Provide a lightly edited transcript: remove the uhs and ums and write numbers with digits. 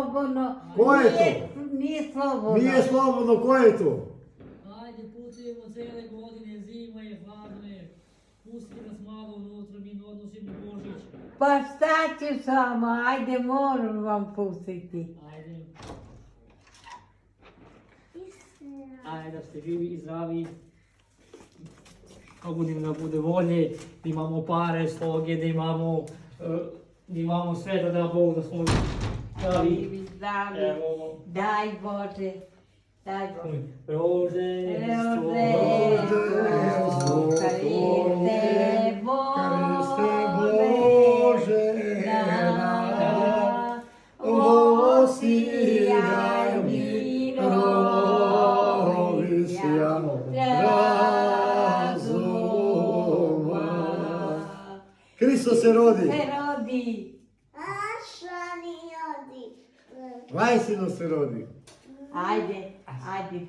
Slobodno. Ko je to? Nije slobodno. Nije slobodno, ko je to? Ajde, putujemo cele godine, zima je, hladno je. Pustite nas malo unutra, mi ne odnosimo Božić. Pa šta ću samo, ajde moram vam pustiti. Ajde. Ajde, da ste živi i zdravi. Kako da bude volje, da imamo pare, sloge, da imamo sve, da Bog da smo zdravi. Živi, zdravi, Evo, daj Bože, daj Bože. Rože, Kriste Bože, na osijaj mi rovizija razuma. Hristos se rodi. Se rodi. Vajsino se rodi. Ajde, ajde,